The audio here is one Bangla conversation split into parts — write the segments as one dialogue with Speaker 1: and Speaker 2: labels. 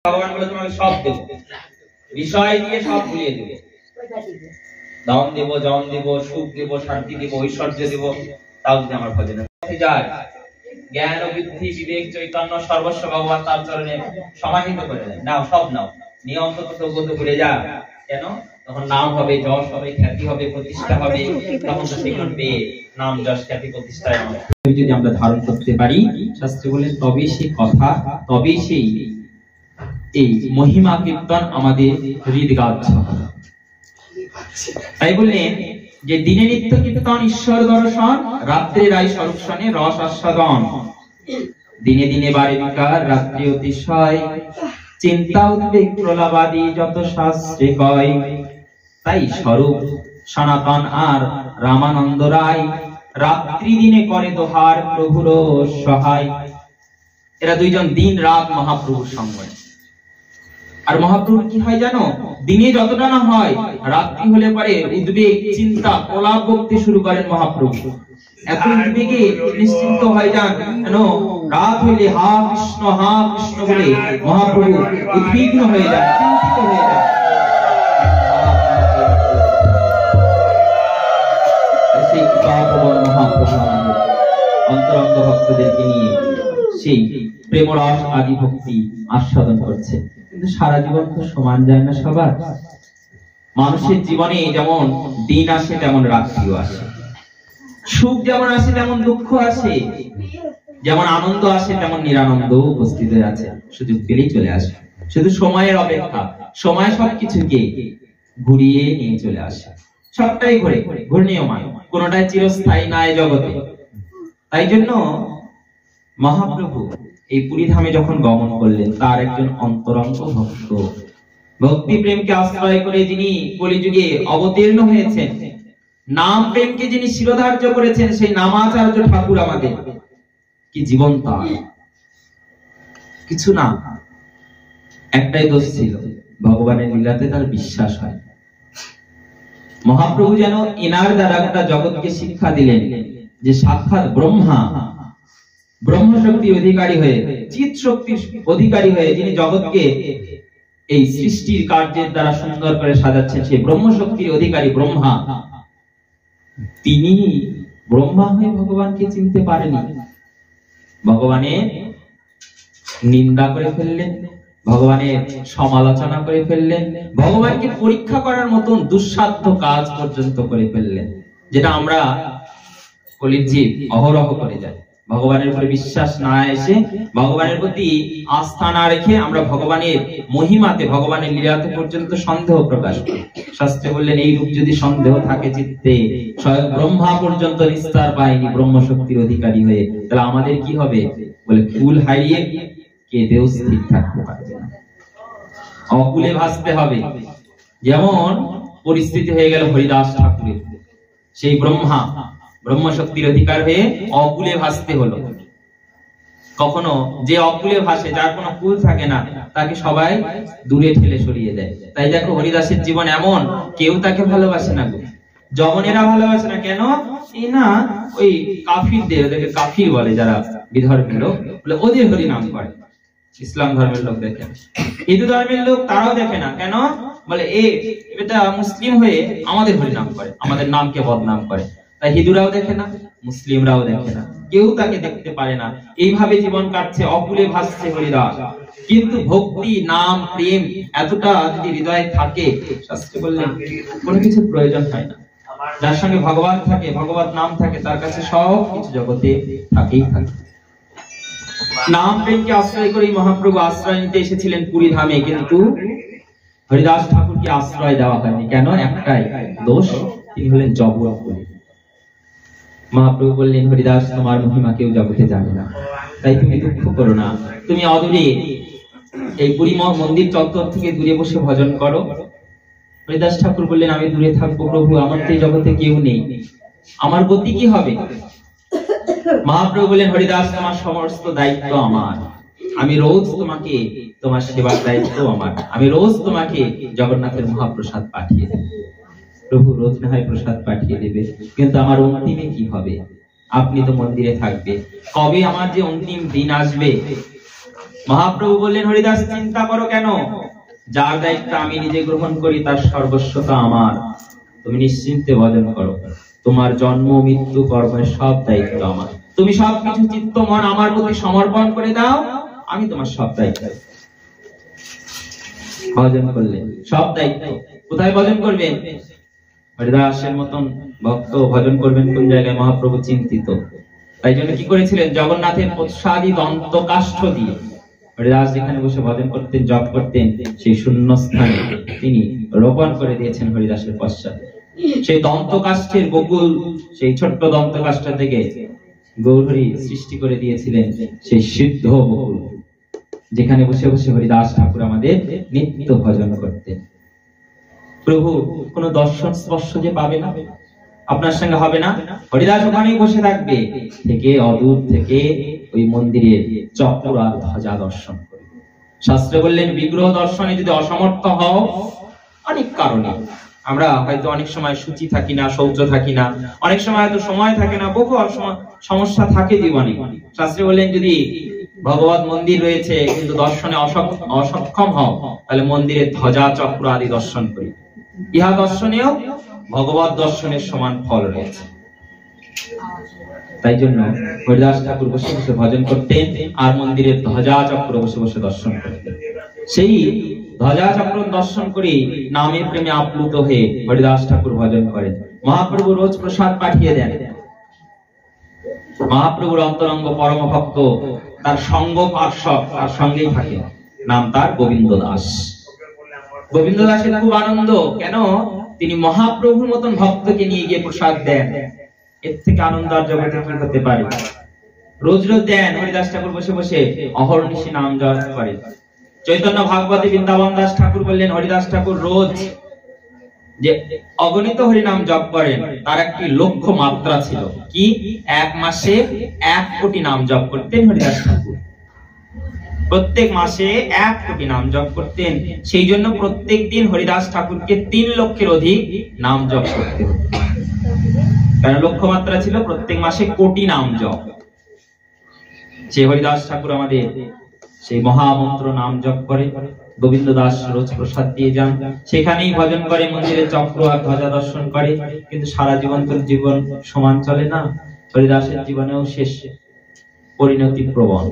Speaker 1: ভগবান বলে তোমাকে সব দেব, বিষয় দিয়ে সব ভুলিয়ে দেব, ধন দেব, জন দেব, সুখ দেব, শান্তি দেব, ঐশ্বর্য দেব, তাও যদি আমার ভজনে যায়, জ্ঞান ও বুদ্ধি বিবেক চৈতন্য সর্বস্ব ভগবান তার চরণে সমাহিত করে দেন। নাও সব নাও, নিয়ম তো তবুত ভুলে যা। কেন? তখন নাম হবে, যশ হবে, খ্যাতি হবে, প্রতিষ্ঠা হবে। তখন তো সেগুলো পেয়ে নাম যশ খ্যাতি প্রতিষ্ঠায় যদি আমরা ধারণ করতে পারি, শাস্ত্রে বলে তবে সেই কথা, তবে সেই এই মহিমা কীর্তন আমাদের হৃদগ্রাহ্য। তাই বললেন যে দিনে নিত্য কীর্তন ঈশ্বর দর্শন, রাত্রে রায় স্বরূপসনে রস আস্বাদন। দিনে দিনে বারে বিকার, রাত্রি অতিশয়, চিন্তা উদ্বেগ প্রলাবাদী যত শাস্ত্রে কয়। তাই স্বরূপ সনাতন আর রামানন্দ রায় রাত্রি দিনে করে দোহার প্রভুর সহায়। এরা দুইজন দিন রাত মহাপ্রভুর সঙ্গে। আর মহাপ্রভুর কি হয় জানো? দিনে যতটা না হয়, রাত্রি হলে পরে উদ্বেগ চিন্তা প্রলাপ বকতে শুরু করেন মহাপ্রভু। এত উদ্বেগে নিশ্চিন্ত হয়ে যান, কেন রাত হইলে হা কৃষ্ণ বলে মহাপ্রভু উদ্বিগ্ন হয়ে যান, চিন্তিত হয়ে যান। সেই কৃপাপ্রবণ মহাপ্রভু আমাদের অন্তরঙ্গ ভক্তদেরকে নিয়ে সেই প্রেমরস আদি ভক্তি আস্বাদন করছে। কিন্তু সারা জীবন তো সমান যায় না সবার। মানুষের জীবনে যেমন দিন আসে তেমন রাত্রিও আসে, সুখ যেমন আসে তেমন দুঃখ আসে, যেমন আনন্দ আসে তেমন নিরানন্দ উপস্থিত আছে। সুযোগ পেলেই চলে আসে, শুধু সময়ের অপেক্ষা। সময় সবকিছুকে ঘুরিয়ে নিয়ে চলে আসে, সবটাই ঘূর্ণীয়মান, কোনটাই চিরস্থায়ী নাই জগতে। তাই জন্য মহাপ্রভু এই পুরী ধামে যখন গমন করলেন, তার একজন অন্তরঙ্গ ভক্ত, ভক্তি প্রেমকে আশ্রয় করে যিনি কলিযুগে অবতীর্ণ হয়েছেন, নাম প্রেমকে যিনি শিরোধার্য করেছেন, সেই নামাচার্য ঠাকুর আমাদের কি জীবন তার। কিছু না, একটাই দোষ ছিল, ভগবানের লীলাতে তার বিশ্বাস হয়। মহাপ্রভু যেন এনার দ্বারা একটা জগৎকে শিক্ষা দিলেন যে সাক্ষাৎ ব্রহ্মা, ব্রহ্মশক্তির অধিকারী হয়ে, চিৎ শক্তির অধিকারী হয়ে যিনি জগৎকে এই সৃষ্টির কার্যের দ্বারা সুন্দর করে সাজাচ্ছেন, সেই ব্রহ্মশক্তির অধিকারী ব্রহ্মা, তিনি ব্রহ্মা হয়ে ভগবানকে চিনতে পারেনি। ভগবানের নিন্দা করে ফেললেন, ভগবানের সমালোচনা করে ফেললেন, ভগবানকে পরীক্ষা করার মতন দুঃসাধ্য কাজ পর্যন্ত করে ফেললেন, যেটা আমরা কলির জীব অহরহ করে যাই। ভগবানের উপরে বিশ্বাস না এসে, ভগবানের প্রতি আস্থা না রেখে আমরা ভগবানের মহিমাতে, ভগবানের লীলাতে পর্যন্ত সন্দেহ প্রকাশ করি। শাস্ত্রে বললেন এই রূপ যদি সন্দেহ থাকে চিত্তে, স্বয়ং ব্রহ্মা পর্যন্ত নিস্তার পায়নি ব্রহ্মশক্তির অধিকারী হয়ে, তাহলে আমাদের কি হবে? বলে কুল হারিয়ে কেঁদেও স্থির থাকতে পারবে না, অকুলে ভাসতে হবে। যেমন পরিস্থিতি হয়ে গেল হরিদাস ঠাকুরের, সেই ব্রহ্মা ব্রহ্মশক্তির অধিকার হয়ে অকুলে ভাসতে হলো। কখনো যে অকুলে ভাসে, যার কোনো কুল থাকে না, তাকে সবাই দূরে ঠেলে সরিয়ে দেয়। তাই দেখো হরিদাসের জীবন এমন, কেউ তাকে ভালোবাসে না, যমনেরা ভালোবাসে না। কেন? এই না ওই কাফিরদের, ওদেরকে কাফির বলে যারা বিধর্মী লোক, বলে ওদের হরি নাম করে। ইসলাম ধর্মের লোক দেখে, হিন্দু ধর্মের লোক তারাও দেখে না। কেন? বলে এটা মুসলিম হয়ে আমাদের হরি নাম করে, আমাদের নামকে বদনাম করে। তাই হিন্দুরাও দেখে না, মুসলিমরাও দেখে না, কেউ তাকে দেখতে পারে না। এইভাবে জীবন কাটছে, অকুলে ভাসছে হরিদাস। কিন্তু ভক্তি, নাম, প্রেম এতটা যদি হৃদয়ে থাকে, শাস্ত্রে বললেন কোনো কিছু প্রয়োজন হয় না। যার সঙ্গে ভগবান থাকে, ভগবত নাম থাকে, তার কাছে সব কিছু জগতে থাকেই থাকে। নাম প্রেমকে আশ্রয় করে মহাপ্রভু আশ্রয় নিতে এসেছিলেন পুরী ধামে, কিন্তু হরিদাস ঠাকুরকে আশ্রয় দেওয়া হয়নি। কেন? একটাই দোষ, তিনি হলেন জবরদস্তি। মহাপ্রভু বললেন হরিদাস, তোমার মহিমা কেউ জগতে জানে না, তাই তুমি দুঃখ করো না, তুমি অদূরে এই পুরী মন্দির চত্বর থেকে দূরে বসে ভজন করো। হরিদাস ঠাকুর বললেন আমি দূরে থাকবো প্রভু, আমার তো এই জগতে কেউ নেই, আমার গতি কি হবে? মহাপ্রভু বললেন হরিদাস, তোমার সমস্ত দায়িত্ব আমার, আমি রোজ তোমাকে, তোমার সেবার দায়িত্ব আমার, আমি রোজ তোমাকে জগন্নাথের মহাপ্রসাদ পাঠিয়ে দেব। প্রভু রোজ না হয় প্রসাদ পাঠিয়ে দেবে, কিন্তু আমার অন্তিমে কি হবে? আপনি তো মন্দিরে থাকবে, কবে আমার যে অন্তিম দিন আসবে মহাপ্রভু বললেন, হরিদাস চিন্তা করো কেন? যার দায়িত্ব আমি নিজে গ্রহণ করি তার সর্বস্বতা আমার। তুমি নিশ্চিন্তে ভজন করো, তোমার জন্ম মৃত্যু কর্মের সব দায়িত্ব আমার। তুমি সবকিছু চিত্ত মন আমার প্রতি সমর্পণ করে দাও, আমি তোমার সব দায়িত্ব। ভজন করলেন, সব দায়িত্ব। কোথায় ভজন করবেন? হরিদাসের মতন ভক্ত ভজন করবেন কোন জায়গায়? মহাপ্রভু চিন্তিত। তাই জন্য কি করেছিলেন? জগন্নাথের প্রসাদী দন্ত কাষ্ঠ দিয়ে হরিদাস যেখানে বসে ভজন করতেন, জপ করতেন, সেই শূন্য স্থানে তিনি রোপণ করে দিয়েছেন হরিদাসের পশ্চাতে। সেই দন্ত কাষ্ঠের বকুল, সেই ছোট্ট দন্ত কাষ্ঠ থেকে গৌরহরি সৃষ্টি করে দিয়েছিলেন সেই সিদ্ধ বকুল, যেখানে বসে বসে হরিদাস ঠাকুর আমাদের নিত্য ভজন করতেন। প্রভু কোন দর্শন স্পর্শ যে পাবে না, আপনার সঙ্গে হবে না, হরিদাস ওখানেই বসে থাকবে, থেকে অদূর থেকে ওই মন্দিরের চক্র আর ধ্বজা দর্শন করবে। শাস্ত্রে বললেন, বিগ্রহ দর্শনে যদি অসমর্থ হও, অনেক কারণে, আমরা হয়তো অনেক সময় সূচি থাকি না, শৌচ থাকি না, অনেক সময় হয়তো সময় থাকে না, বহু সমস্যা থাকে জীবনে। শাস্ত্রে বললেন, যদি ভগবত মন্দির রয়েছে কিন্তু দর্শনে অসক্ষম হও, তাহলে মন্দিরের ধ্বজা চক্র আদি দর্শন করি। ইহা দর্শনেও ভগবত দর্শনের সমান ফল রয়েছে। তাই জন্য হরিদাস ঠাকুর বসে বসে ভজন করতেন আর মন্দিরের ধ্বজা চক্র বসে বসে দর্শন করতেন। সেই ধ্বজা চক্র দর্শন করে নামে প্রেমে আপ্লুত হয়ে হরিদাস ঠাকুর ভজন করেন। মহাপ্রভু রোজ প্রসাদ পাঠিয়ে দেন। মহাপ্রভুর অন্তরঙ্গ পরম ভক্ত, তার সঙ্গ পার্শ্বদ তার সঙ্গেই থাকে, নাম তার গোবিন্দ দাস। গোবিন্দ দাসের খুব আনন্দ, কেন? তিনি মহাপ্রভুর মতন ভক্তকে নিয়ে গিয়ে প্রসাদ দেন। এর থেকে আনন্দ আর জগতে কি হতে পারে? রোজ রোজ দেন। হরিদাস ঠাকুর বসে বসে অহর্নিশি নাম জপ করেন। চৈতন্য ভাগবতে বৃন্দাবন দাস ঠাকুর বললেন, হরিদাস ঠাকুর রোজ যে অগণিত হরিনাম জপ করেন তার একটি লক্ষ্য মাত্রা ছিল। কি? এক মাসে 1 কোটি নাম জপ করতেন হরিদাস ঠাকুর। প্রত্যেক মাসে 1 কোটি নাম জপ করতেন। সেই জন্য প্রত্যেক দিন হরিদাস ঠাকুরকে 3 লক্ষের অধিক নাম জপ করতে হতো। কারণ লক্ষ্যমাত্রা ছিল প্রত্যেক মাসে কোটি নাম জপ। সেই হরিদাস ঠাকুর আমাদের সেই মহামন্ত্র নাম জপ করে। গোবিন্দ দাস রোজ প্রসাদ দিয়ে যান, সেখানেই ভজন করে, মন্দিরে চক্র আর ধ্বজা দর্শন করে। কিন্তু সারা জীবন তো জীবন সমান চলে না, হরিদাসের জীবনেও শেষ পরিণতি প্রবণ।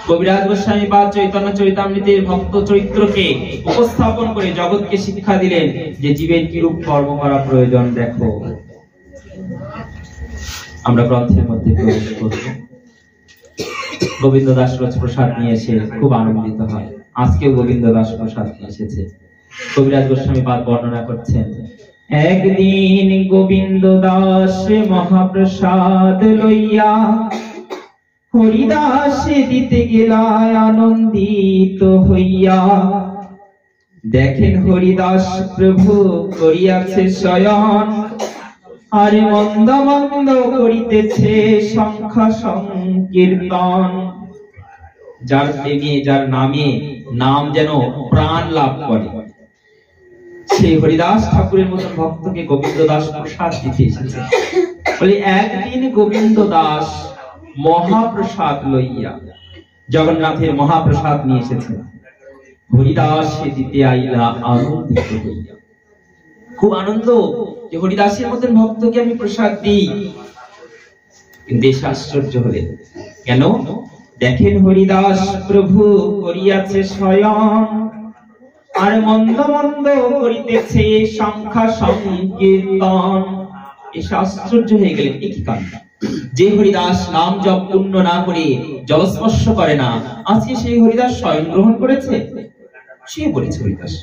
Speaker 1: কবিরাজ গোস্বামী পাদ চৈতন্য চরিতামৃতের ভক্ত চরিত্রকে উপস্থাপন করে জগৎকে শিক্ষা দিলেন যে জীবের কিরূপ কর্ম করা প্রয়োজন। দেখো, আমরা গ্রন্থের মধ্যে প্রবেশ করব। গোবিন্দ দাস রোজ প্রসাদ নিয়ে এসে খুব আনন্দিত হয়। আজকেও গোবিন্দ দাস প্রসাদ নিয়ে এসেছে। কবিরাজ গোস্বামী পাদ বর্ণনা করছেন, একদিন গোবিন্দ দাস মহাপ্রসাদ লইয়া হরিদাস দিতে গেলা আনন্দিত হইয়া। দেখেন হরিদাস প্রভু করিয়াছে শয়ন, আর মন্দ মন্দ করিতেছে সংখ্যা সংকীর্তন। যার প্রেমে যার নামে নাম যেন প্রাণ লাভ করে, সেই হরিদাস ঠাকুরের মতো ভক্তকে গোবিন্দ দাস প্রসাদ দিতে এসেছে। বলে একদিন গোবিন্দ দাস মহাপ্রসাদ লইয়া, জগন্নাথের মহাপ্রসাদ নিয়ে এসেছেন, হরিদাস দিতে আইলা আনন্দিত হইয়া। খুব আনন্দ যে হরিদাসের মতন ভক্তকে আমি প্রসাদ দিই। কিন্তু এসে আশ্চর্য হলেন, কেন? দেখেন হরিদাস প্রভু করিয়াছে শয়ন, আর মন্দ মন্দ করিতেছে সংখ্যা সংকীর্তন। এসে আশ্চর্য হয়ে গেলেন, এ কি কাণ্ড! যে হরিদাস নাম জপ পূর্ণ না করে জলস্পর্শ করে না, আজকে সেই হরিদাস শয়ন গ্রহণ করেছে। শুয়ে পড়েছে হরিদাস,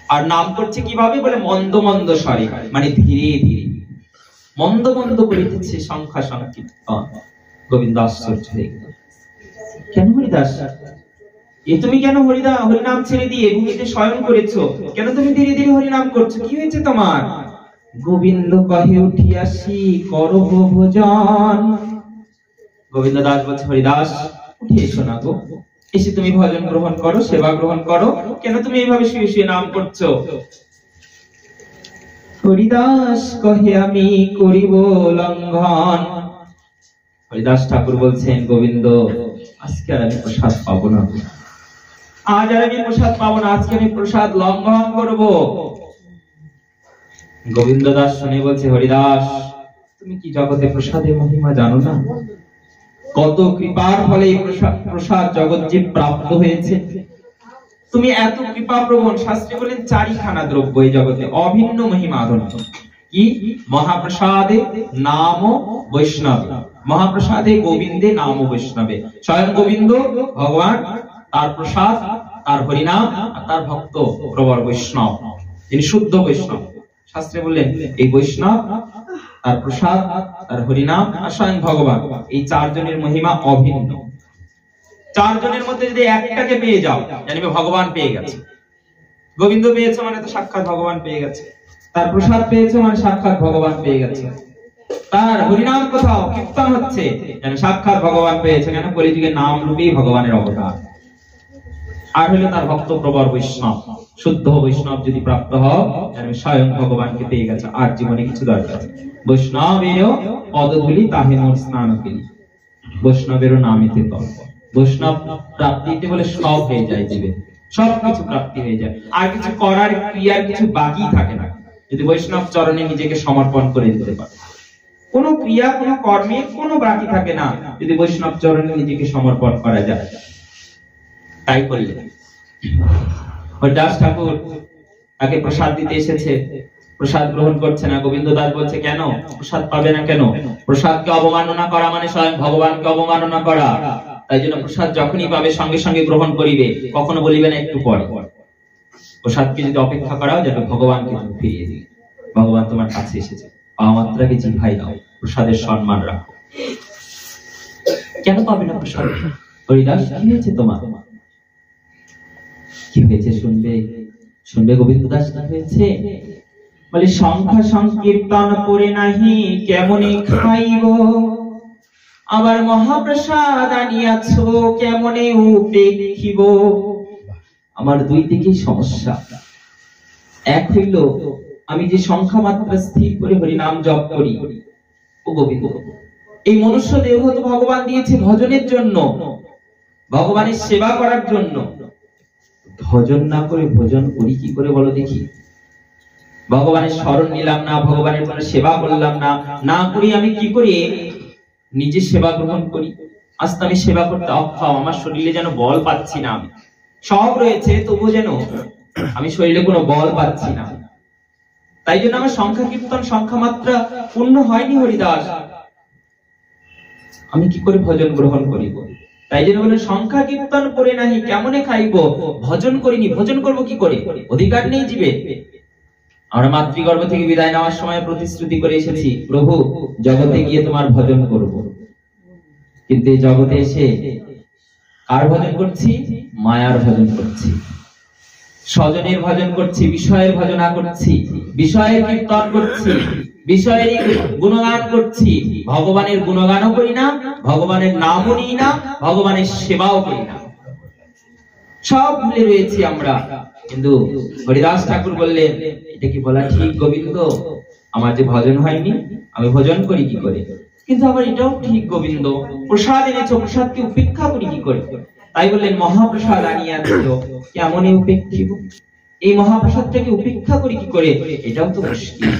Speaker 1: আর নাম করছে কিভাবে? বলে মন্দ মন্দ স্বরে, মানে ধীরে ধীরে মন্দ মন্দ করিতেছে সংখ্যা সংকীর্তন। গোবিন্দ আশ্চর্য হয়ে গেল, কেন হরিদাস এ তুমি কেন হরিনাম ছেড়ে দিয়ে ভূমিতে শয়ন করেছো? কেন তুমি ধীরে ধীরে হরিনাম করছো? কি হয়েছে তোমার? গোবিন্দ কহে উঠিয়াছি করব ভোজন। গোবিন্দ দাস বলছে, হরিদাস উঠে এসো না গো, এসে তুমি ভজন গ্রহণ করো, সেবা গ্রহণ করো। কেন তুমি এইভাবে শুয়ে শুয়ে নাম করছো? হরিদাস কহে আমি করিব লঙ্ঘন। হরিদাস ঠাকুর বলছেন, গোবিন্দ আজকে আর আমি প্রসাদ পাবো না, আজ আর আমি প্রসাদ পাবো না, আজকে আমি প্রসাদ লঙ্ঘন করব। গোবিন্দ দাস শুনে বলছে, হরিদাস তুমি কি জগতে প্রসাদের মহিমা জানো না? কত কৃপার ফলে এই প্রসাদ জগৎ যে প্রাপ্ত হয়েছে। তুমি এত কৃপাপ্রবণ, শাস্ত্রে বলেন চারিখানা দ্রব্য এই জগতে অভিন্ন মহিমা ধন্য। কি? মহাপ্রসাদে নাম বৈষ্ণব, মহাপ্রসাদে গোবিন্দে নাম বৈষ্ণবে। স্বয়ং গোবিন্দ ভগবান, তার প্রসাদ, তার হরিনাম, আর তার ভক্ত প্রবর বৈষ্ণব, যিনি শুদ্ধ বৈষ্ণব। শাস্ত্রে বললেন এই বৈষ্ণব, তার প্রসাদ, তার হরিনাম আর স্বয়ং ভগবান, এই চারজনের মহিমা অভিন্ন। চারজনের মধ্যে যদি একটাকে পেয়ে যাও, জানিবে ভগবান পেয়ে গেছে। গোবিন্দ পেয়েছে মানে তো সাক্ষাৎ ভগবান পেয়ে গেছে, তার প্রসাদ পেয়েছে মানে সাক্ষাৎ ভগবান পেয়ে গেছে, তার হরিনাম কোথাও কীর্তন হচ্ছে যেন সাক্ষাৎ ভগবান পেয়েছে। কেন? কলিযুগে নাম রূপেই ভগবানের অবতার। আর হলো তার ভক্ত প্রবর বৈষ্ণব, শুদ্ধ বৈষ্ণব যদি প্রাপ্ত হও, জানবে স্বয়ং ভগবানকে পেয়ে গেছে, আর জীবনে কিছু দরকার নেই। বৈষ্ণবেরও পদধূলি তাহে মোর স্নান করি, বৈষ্ণবেরও নামেতে তল। বৈষ্ণব প্রাপ্তিতে বলে সব হয়ে যায় জীবে, সবকিছু প্রাপ্তি হয়ে যায়, আর কিছু করার ক্রিয়ার কিছু বাকি থাকে না যদি বৈষ্ণব চরণে নিজেকে সমর্পণ করে দিতে পারে। কোন ক্রিয়া, কোন কর্মে কোনো বাকি থাকে না যদি বৈষ্ণব চরণে নিজেকে সমর্পণ করা যায়। তাই করলে হরিদাস ঠাকুর তাকে প্রসাদ দিতে এসেছে, প্রসাদ গ্রহণ করছে না। গোবিন্দ দাস বলছে, কেন প্রসাদ পাবে না কেন? প্রসাদকে অবমাননা করা মানে স্বয়ং ভগবানকে অবমাননা করা। তাই জন্য প্রসাদ যখনই পাবে সঙ্গে সঙ্গে গ্রহণ করিবে, কখনো বলিবে না একটু পরে। প্রসাদকে যদি অপেক্ষা করাও, যাতে ভগবানকে ফিরিয়ে দিই, ভগবান তোমার কাছে এসেছে, পাওয়া মাত্রাকে জিভাই দাও, প্রসাদের সম্মান রাখো। কেন পাবে না প্রসাদ? হরিদাস কি হয়েছে তোমার? কি হয়েছে শুনবে, শুনবে গোবিন্দ দাস কি হয়েছে? বলে সংখ্যা সংকীর্তন করে নাহি কেমনে খাইব, আবার মহাপ্রসাদ আনিয়াছ কেমনে উপেক্ষিব। আমার দুই দিকেই সমস্যা। এক হইল আমি যে সংখ্যা মাত্রা স্থির করে হরিনাম জপ করি, ও গোবিন্দ, এই মনুষ্য দেহ তো ভগবান দিয়েছে ভজনের জন্য, ভগবানের সেবা করার জন্য। ভজন না করে ভজন করি কি করে বলো দেখি? ভগবানের স্মরণ নিলাম না, ভগবানের কোনো সেবা করলাম না, না করি আমি কি করে নিজে সেবা গ্রহণ করি? আজ তো আমি সেবা করতে অক্ষম, আমার শরীরে যেন বল পাচ্ছি না। আমি সব রয়েছে তবু যেন আমি শরীরে কোনো বল পাচ্ছি না। তাই জন্য আমার সংখ্যা কীর্তন সংখ্যা মাত্রা পূর্ণ হয়নি হরিদাস, আমি কি করে ভজন গ্রহণ করিব? তাই জন্য বলে সংখ্যা কীর্তন করে নাহি কেমনে খাইব, ভজন করিনি, ভজন করব কি করে? অধিকার নেই জীবে। আমরা মাতৃগর্ভ থেকে বিদায় নেওয়ার সময় প্রতিশ্রুতি করে এসেছি, প্রভু জগতে গিয়ে তোমার ভজন করব। কিন্তু এই জগতে এসে কার ভজন করছি? মায়ার ভজন করছি, স্বজনের ভজন করছি, বিষয়ের ভজনা করছি, বিষয়ের কীর্তন করছি, বিষয়ের গুণগান করছি। ভগবানের গুণগানও করি না, ভগবানের নামও নিই না, ভগবানের সেবাও করি না, সব ভুলে রয়েছি আমরা। কিন্তু হরিদাস ঠাকুর বললেন, এটা কি বলা ঠিক গোবিন্দ? আমার যে ভজন হয়নি, আমি ভজন করি কি করে? কিন্তু আবার এটাও ঠিক গোবিন্দ, প্রসাদ এনেছো, প্রসাদকে উপেক্ষা করি কি করে? তাই বললেন মহাপ্রসাদ আনিয়াছ কেমনে উপেক্ষিব, এই মহাপ্রসাদটাকে উপেক্ষা করি কি করে? এটাও তো মুশকিল।